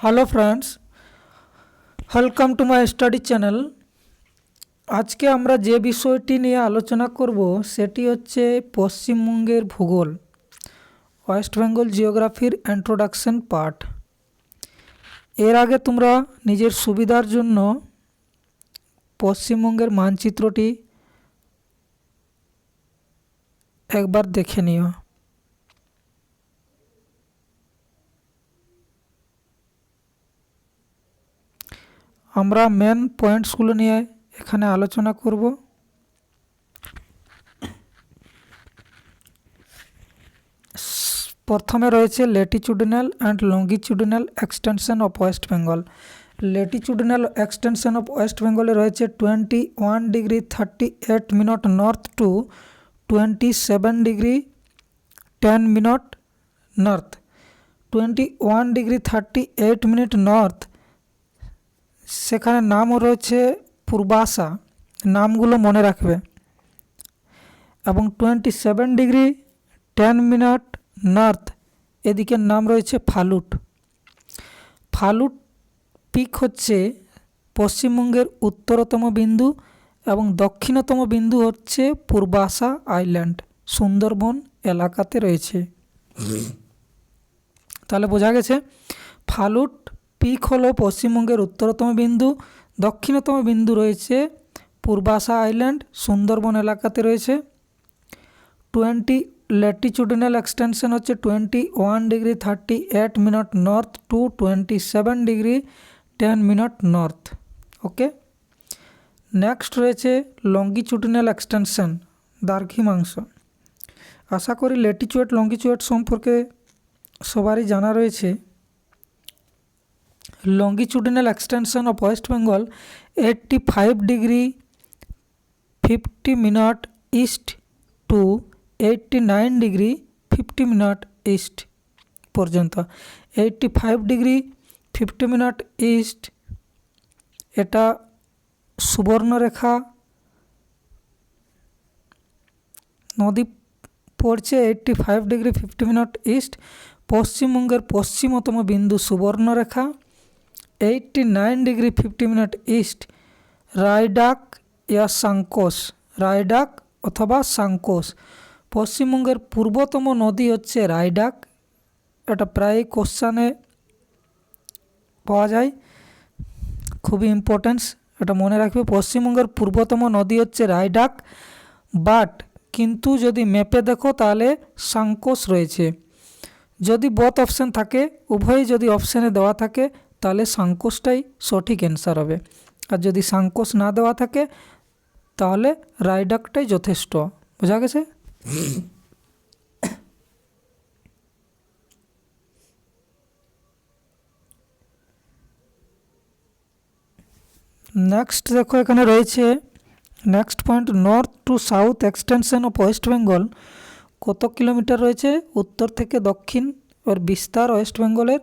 Hello friends, welcome to my study channel. আজকে আমরা যে বিষয়টি নিয়ে আলোচনা করব সেটি হচ্ছে পশ্চিমবঙ্গের ভূগোল, ওয়েস্ট বেঙ্গল জিওগ্রাফির ইন্ট্রোডাকশন পার্ট। এর আগে তোমরা নিজের সুবিধার জন্য পশ্চিমবঙ্গের মানচিত্রটি একবার দেখে নিও। আমরা মেন পয়েন্টসগুলো নিয়ে এখানে আলোচনা করব। প্রথমে রয়েছে ল্যাটিটিউডিনাল and longitudinal extension of West Bengal. ল্যাটিটিউডিনাল extension of West বেঙ্গলে রয়েছে 21 degree 38 minute north two 27 degree 10 minute north. 21 degree 38 minute north, সেখানে নামও রয়েছে পূর্বাশা, নামগুলো মনে রাখবে। এবং 27 ডিগ্রি 10 মিনিট নর্থ, এদিকের নাম রয়েছে ফালুট। ফালুট পিক হচ্ছে পশ্চিমবঙ্গের উত্তরতম বিন্দু এবং দক্ষিণতম বিন্দু হচ্ছে পূর্বাশা আইল্যান্ড, সুন্দরবন এলাকাতে রয়েছে। তাহলে বোঝা গেছে ফালুট পিক হলো পশ্চিমবঙ্গের উত্তরতম বিন্দু, দক্ষিণতম বিন্দু রয়েছে পূর্বাশা আইল্যান্ড, সুন্দরবন এলাকাতে রয়েছে। ল্যাটিটিউডিনাল এক্সটেনশন হচ্ছে 21 degree 38 minute north two 27 degree 10 minute north. ওকে, নেক্সট রয়েছে লঙ্গিটিউডিনাল এক্সটেনশন, দ্রাঘিমাংশ। আশা করি ল্যাটিটিউড লঙ্গিটিউড সম্পর্কে সবারই জানা রয়েছে। Longitudinal extension of West Bengal 85 degree 50 minute east two 89 degree 50 minute east পর্যন্ত। 85 ডিগ্রি 50 মিনিট ইস্ট, এটা সুবর্ণরেখা নদী পড়ছে 85 ডিগ্রি 50 মিনিট ইস্ট। পশ্চিমবঙ্গের পশ্চিমতম বিন্দু Subarnarekha. 89 degree 50 minute east Raidak ইয়া সাংকোস, রায়ডাক অথবা সাংকোস। পশ্চিমবঙ্গের পূর্বতম নদী হচ্ছে রায়ডাক, এটা প্রায় কোশ্চানে পাওয়া যায়, খুবই ইম্পর্টেন্স, এটা মনে রাখবে। পশ্চিমবঙ্গের পূর্বতম নদী হচ্ছে রায়ডাক, বাট কিন্তু যদি ম্যাপে দেখো তাহলে সাংকোস রয়েছে। যদি বোথ অপশান থাকে, উভয়ই যদি অপশানে দেওয়া থাকে, তাহলে সাংকোসটাই সঠিক অ্যান্সার হবে। আর যদি সাংকোস না দেওয়া থাকে তাহলে রায়ডাকটাই যথেষ্ট। বোঝা গেছে? নেক্সট দেখো, এখানে রয়েছে next point, north two south extension of West Bengal. কত কিলোমিটার রয়েছে উত্তর থেকে দক্ষিণ ওর বিস্তার ওয়েস্ট বেঙ্গলের?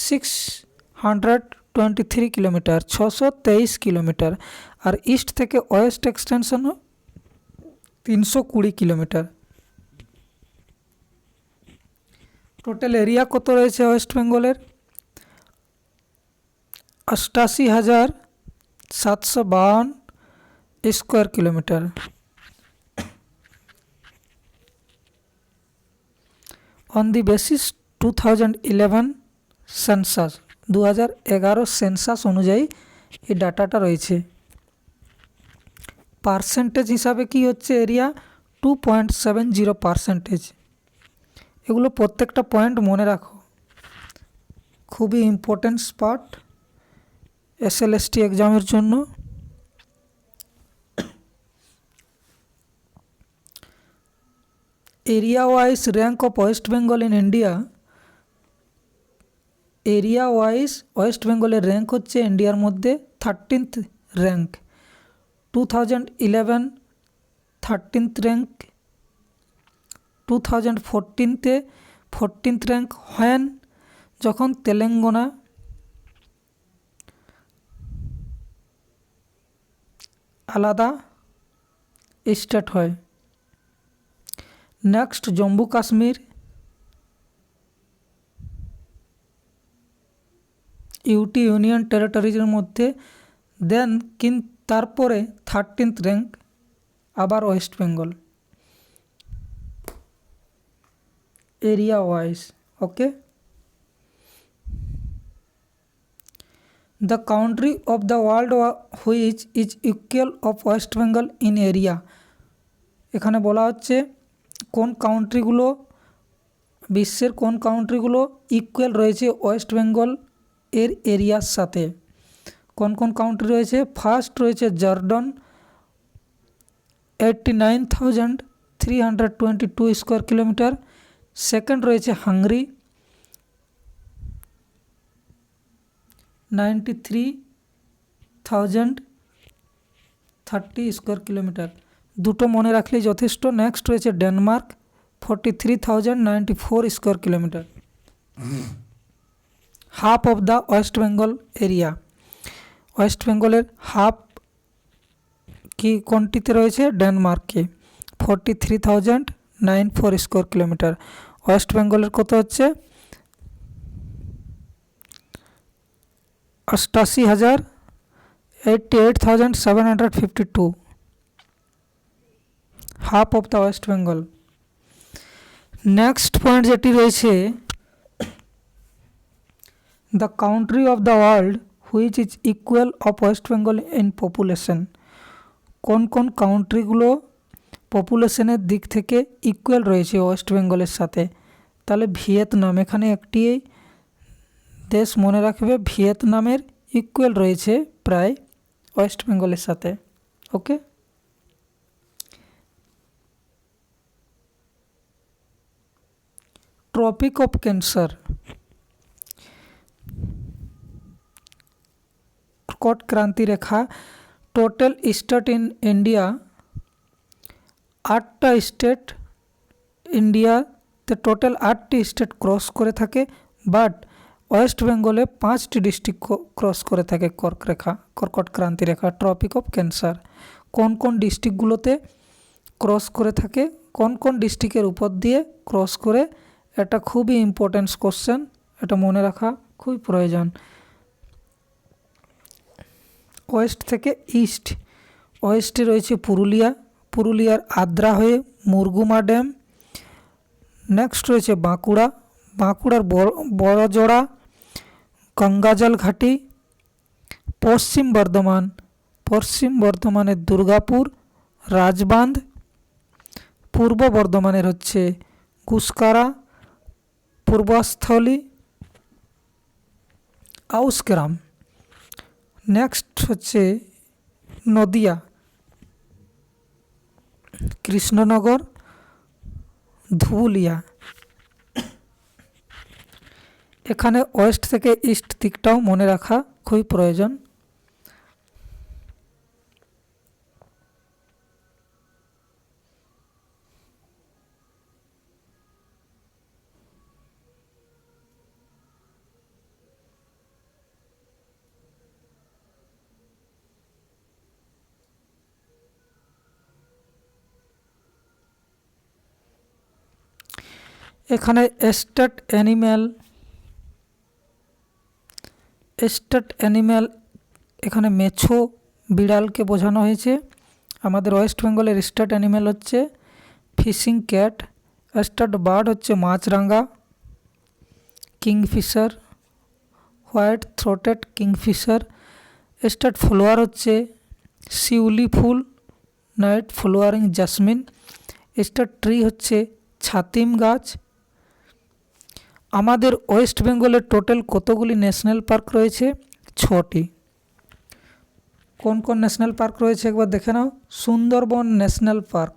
623 কিলোমিটার, 623 কিলোমিটার। আর ইস্ট থেকে West extension 320 kilometre. Total area কত রয়েছে ওয়েস্ট বেঙ্গলের? 88,752 square kilometre. On the basis 2011 census, 2011 census অনুযায়ী এই ডাটাটা রয়েছে। পার্সেন্টেজ হিসাবে কি হচ্ছে এরিয়া? 2.70%। এগুলো প্রত্যেকটা পয়েন্ট মনে রাখো, খুবই ইম্পর্টেন্ট পার্ট SLST এক্সামের জন্য। Area wise rank of West Bengal in India. Area wise West বেঙ্গলের র্যাঙ্ক হচ্ছে ইন্ডিয়ার মধ্যে 13th rank. 2011 13th rank, 2014-তে 14th rank হয় যখন তেলেঙ্গানা আলাদা স্টেট হয়। Next Jammu Kashmir, UT union টেরিটরিজের মধ্যে। দেন তারপরে 13th র্যাঙ্ক আবার West Bengal area wise. Okay, the country of the world which is equal of West Bengal in area. এখানে বলা হচ্ছে কোন কাউন্ট্রিগুলো, বিশ্বের কোন কাউন্ট্রিগুলো ইকুয়াল রয়েছে ওয়েস্ট বেঙ্গল এর এরিয়ার সাথে। কোন কোন কাউন্ট্রি রয়েছে? ফার্স্ট রয়েছে জর্ডন 89,322 স্কোয়ার কিলোমিটার। সেকেন্ড রয়েছে হাঙ্গরি 93,030 স্কোয়ার কিলোমিটার। দুটো মনে রাখলেই যথেষ্ট। নেক্সট রয়েছে Denmark 43,094 square kilometre. Half of the West Bengal area, West বেঙ্গলের হাফ কি কোনটিতে রয়েছে? ডেনমার্কে 43,094 স্কোয়ার কিলোমিটার। ওয়েস্ট বেঙ্গলের কত হচ্ছে? 88,752, half of the West Bengal. Next point যেটি রয়েছে, the country of the world which is equal of West Bengal in population. কোন কোন কাউন্ট্রিগুলো পপুলেশনের দিক থেকে ইকুয়াল রয়েছে ওয়েস্ট বেঙ্গলের সাথে? তাহলে ভিয়েতনাম, এখানে একটি দেশ মনে রাখবে, ভিয়েতনামের ইকুয়াল রয়েছে প্রায় ওয়েস্ট বেঙ্গলের সাথে। ওকে, ট্রপিক অফ ক্যান্সার, কর্কট ক্রান্তি রেখা টোটাল স্টেট ইন ইন্ডিয়া, 8টা স্টেট ইন্ডিয়াতে টোটাল 8টি স্টেট ক্রস করে থাকে, বাট ওয়েস্ট বেঙ্গলে 5টি ডিস্ট্রিক্ট ক্রস করে থাকে কর্কট ক্রান্তি রেখা, ট্রপিক অফ ক্যান্সার। কোন কোন ডিস্ট্রিক্টগুলোতে ক্রস করে থাকে, কোন কোন ডিস্ট্রিক্টের উপর দিয়ে ক্রস করে? এটা খুবই ইম্পর্টেন্ট কোশ্চেন, এটা মনে রাখা খুবই প্রয়োজন। ওয়েস্ট থেকে ইস্ট, ওয়েস্টে রয়েছে পুরুলিয়া, পুরুলিয়ার আদ্রা হয়ে মুরগুমা ড্যাম। নেক্সট রয়েছে বাঁকুড়া, বাঁকুড়ার বড়জোড়া, গঙ্গাজল ঘাটি। পশ্চিম বর্ধমান, পশ্চিম বর্ধমানের দুর্গাপুর, রাজবাঁধ। পূর্ব বর্ধমানের হচ্ছে গুসকারা, পূর্বস্থলী, আউসগ্রাম। নেক্সট হচ্ছে নদিয়া, কৃষ্ণনগর, ধুবুলিয়া। এখানে ওয়েস্ট থেকে ইস্ট দিকটাও মনে রাখা খুবই প্রয়োজন। এখানে স্টেট অ্যানিম্যাল এখানে মেছো বিড়ালকে বোঝানো হয়েছে। আমাদের ওয়েস্ট বেঙ্গলের স্টেট অ্যানিম্যাল হচ্ছে ফিশিং ক্যাট। স্টেট বার্ড হচ্ছে মাছরাঙা, kingfisher, white throated kingfisher. State flower হচ্ছে শিউলি ফুল, night flowering jasmine. State tree হচ্ছে ছাতিম গাছ। আমাদের ওয়েস্ট বেঙ্গলের টোটাল কতগুলি ন্যাশনাল পার্ক রয়েছে? 6টি। কোন কোন ন্যাশনাল পার্ক রয়েছে একবার দেখে নাও। সুন্দরবন ন্যাশনাল পার্ক,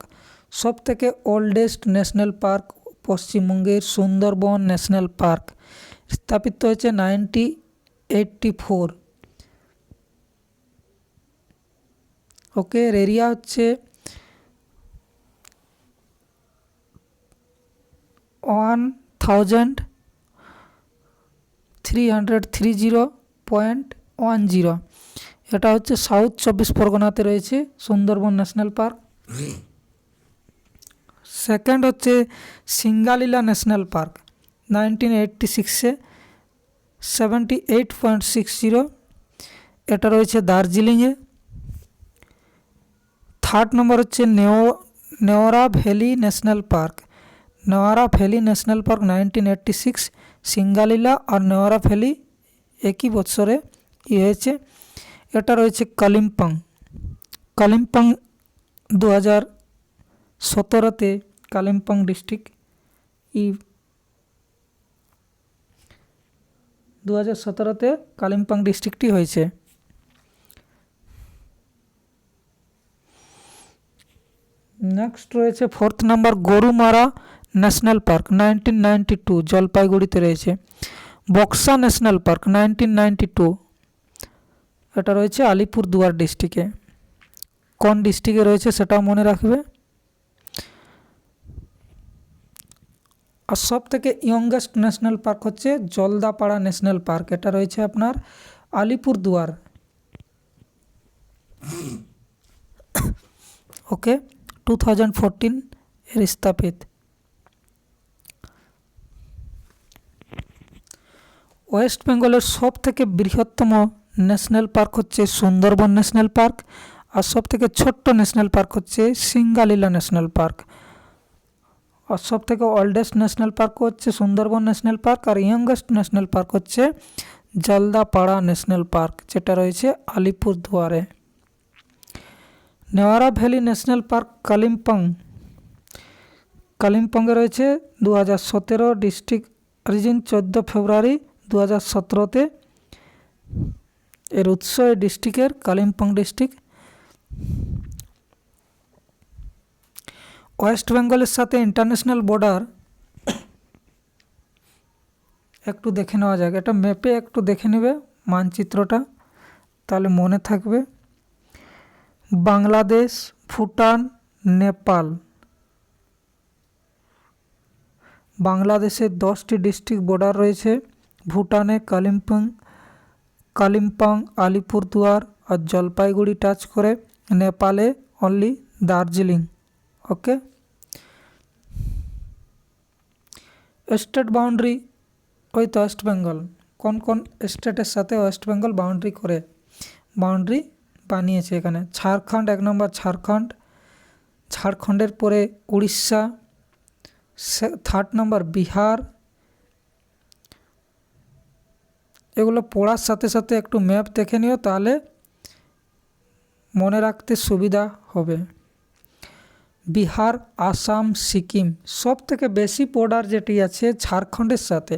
সব থেকে ওল্ডেস্ট ন্যাশনাল পার্ক পশ্চিমবঙ্গের সুন্দরবন ন্যাশনাল পার্ক, স্থাপিত হয়েছে 1984। ওকে, এরিয়া হচ্ছে 1330.10। এটা হচ্ছে সাউথ 24 পরগনাতে রয়েছে সুন্দরবন ন্যাশনাল পার্ক। সেকেন্ড হচ্ছে সিঙ্গালীলা ন্যাশনাল পার্ক, 1986-এ 78.60, এটা রয়েছে দার্জিলিংয়ে। থার্ড নম্বর হচ্ছে Neora valley national park. Neora valley national park 1986, Singalila আর নেওয়ারা ভ্যালি একই বছরে হয়েছে। এটা রয়েছে কালিম্পং। কালিম্পং 2017-তে কালিম্পং ডিস্ট্রিক্ট 2017-তে কালিম্পং ডিস্ট্রিক্টটি হয়েছে। নেক্সট রয়েছে fourth number Gorumara national park 1992, জলপাইগুড়িতে রয়েছে। বক্সা ন্যাশনাল পার্ক 1992, এটা রয়েছে আলিপুরদুয়ার ডিস্ট্রিক্টে। কোন ডিস্ট্রিক্টে রয়েছে সেটাও মনে রাখবে। আর সব থেকে ইয়ংগেস্ট ন্যাশনাল পার্ক হচ্ছে জলদাপাড়া ন্যাশনাল পার্ক, এটা রয়েছে আপনার আলিপুরদুয়ার। ওকে, 2014 এর স্থাপিত। ওয়েস্ট বেঙ্গলের সব থেকে বৃহত্তম ন্যাশনাল পার্ক হচ্ছে সুন্দরবন ন্যাশনাল পার্ক, আর সব থেকে ছোট্ট ন্যাশনাল পার্ক হচ্ছে সিঙ্গালীলা ন্যাশনাল পার্ক। আর সব থেকে ওল্ডেস্ট ন্যাশনাল পার্ক হচ্ছে সুন্দরবন ন্যাশনাল পার্ক, আর ইয়ংগেস্ট ন্যাশনাল পার্ক হচ্ছে জলদাপাড়া ন্যাশনাল পার্ক, যেটা রয়েছে আলিপুরদুয়ারে। নেওয়ারা ভ্যালি ন্যাশনাল পার্ক কালিম্পংয়ে রয়েছে 2017, ডিস্ট্রিক্ট অরিজিন 14 ফেব্রুয়ারি 2017-তে। এর উৎস এই ডিস্ট্রিক্টের কালিম্পং ডিস্ট্রিক্ট। ওয়েস্ট বেঙ্গলের সাথে ইন্টারন্যাশনাল বর্ডার একটু দেখে নেওয়া যাক। এটা ম্যাপে একটু দেখে নেবে মানচিত্রটা, তাহলে মনে থাকবে। বাংলাদেশ, ভুটান, নেপাল। বাংলাদেশের 10টি ডিস্ট্রিক্ট বর্ডার রয়েছে। ভুটানে কালিম্পং, আলিপুরদুয়ার আর জলপাইগুড়ি টাচ করে। নেপালে অনলি দার্জিলিং। ওকে, স্টেট বাউন্ডারি ওই তো ওয়েস্ট বেঙ্গল কোন কোন স্টেটের সাথে ওয়েস্ট বেঙ্গল বাউন্ডারি বানিয়েছে এখানে। ঝাড়খণ্ড 1 নম্বর, ঝাড়খণ্ডের পরে উড়িষ্যা, 3rd নম্বর বিহার। এগুলো পড়ার সাথে সাথে একটু ম্যাপ দেখে নিও, তাহলে মনে রাখতে সুবিধা হবে। বিহার, আসাম, সিকিম। সব থেকে বেশি বর্ডার যেটি আছে ঝাড়খণ্ডের সাথে।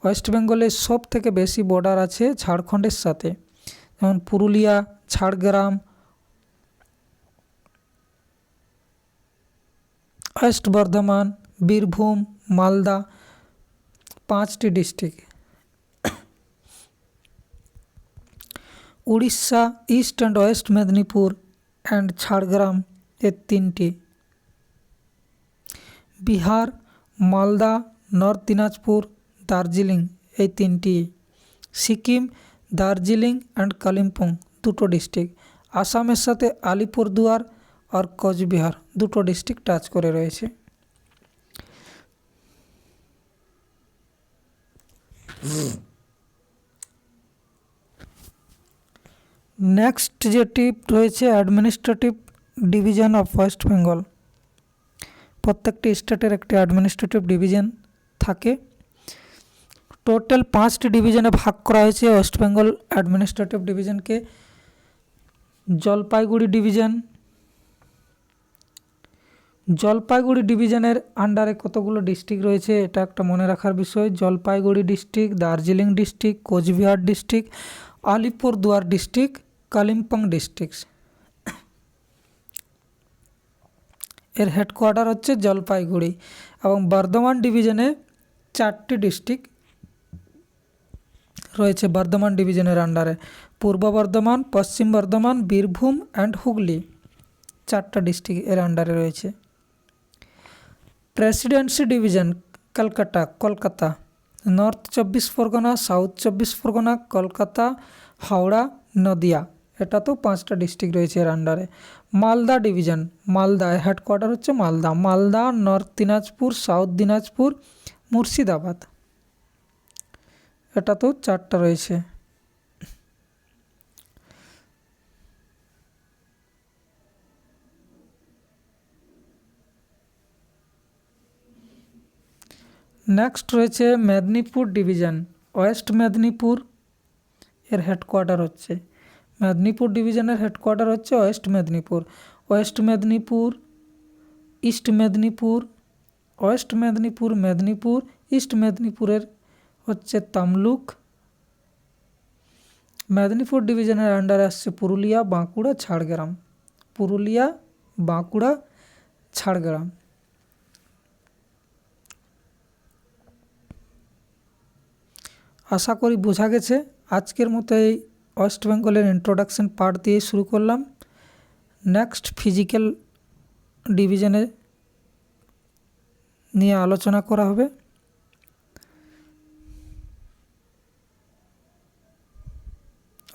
ওয়েস্ট বেঙ্গলের সব থেকে বেশি বর্ডার আছে ঝাড়খণ্ডের সাথে, যেমন পুরুলিয়া, ঝাড়গ্রাম, ওয়েস্ট বর্ধমান, বীরভূম, মালদা, 5টি district. Orissa, East and West Medinipur and Jhargram এর 3টি। বিহার, মালদা, নর্থ দিনাজপুর, দার্জিলিং এই 3টি। সিকিম, দার্জিলিং অ্যান্ড কালিম্পং 2টো ডিস্ট্রিক্ট। আসামের সাথে আলিপুরদুয়ার আর কোচবিহার 2টো ডিস্ট্রিক্ট টাচ করে রয়েছে। নেক্সট যেটি রয়েছে administrative division of West Bengal. প্রত্যেকটি স্টেটের একটি অ্যাডমিনিস্ট্রেটিভ ডিভিশন থাকে। টোটাল 5টি ডিভিশনে ভাগ করা হয়েছে ওয়েস্ট বেঙ্গল অ্যাডমিনিস্ট্রেটিভ ডিভিশনকে। জলপাইগুড়ি ডিভিশনের আন্ডারে কতগুলো ডিস্ট্রিক্ট রয়েছে এটা একটা মনে রাখার বিষয়। Jalpaiguri district, Darjeeling district, Cooch Behar district, Alipurduar district, Kalimpong district. এর হেডকোয়ার্টার হচ্ছে জলপাইগুড়ি। এবং বর্ধমান ডিভিশনে 4টি ডিস্ট্রিক্ট রয়েছে বর্ধমান ডিভিশনের আন্ডারে। পূর্ব বর্ধমান, পশ্চিম বর্ধমান, বীরভূম অ্যান্ড হুগলি 4টা ডিস্ট্রিক্ট এর আন্ডারে রয়েছে। Presidency division Kolkata, north 24 Pargana, south 24 Pargana, Kolkata, Howrah, Nadia, এটা তো 5টা ডিস্ট্রিক্ট রয়েছে এর আন্ডারে। মালদা ডিভিশন, মালদা হেডকোয়ার্টার হচ্ছে মালদা, নর্থ দিনাজপুর, সাউথ দিনাজপুর, মুর্শিদাবাদ, এটাতেও 4টা রয়েছে। নেক্সট রয়েছে মেদিনীপুর ডিভিশন। ওয়েস্ট মেদিনীপুর এর হেডকোয়ার্টার হচ্ছে, মেদিনীপুর ডিভিশনের হেডকোয়ার্টার হচ্ছে West Medinipur. West Medinipur, east Medinipur, West Medinipur, Medinipur, east মেদিনীপুরের হচ্ছে তামলুক। মেদিনীপুর ডিভিশনের আন্ডারে আসছে পুরুলিয়া, বাঁকুড়া, ঝাড়গ্রাম। পুরুলিয়া, বাঁকুড়া, ঝাড়গ্রাম। আশা করি বোঝা গেছে। আজকের মতো এই ওয়েস্ট বেঙ্গলের ইন্ট্রোডাকশন পার্ট দিয়ে শুরু করলাম। নেক্সট ফিজিক্যাল ডিভিশনে নিয়ে আলোচনা করা হবে।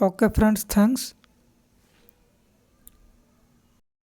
Okay friends, thanks.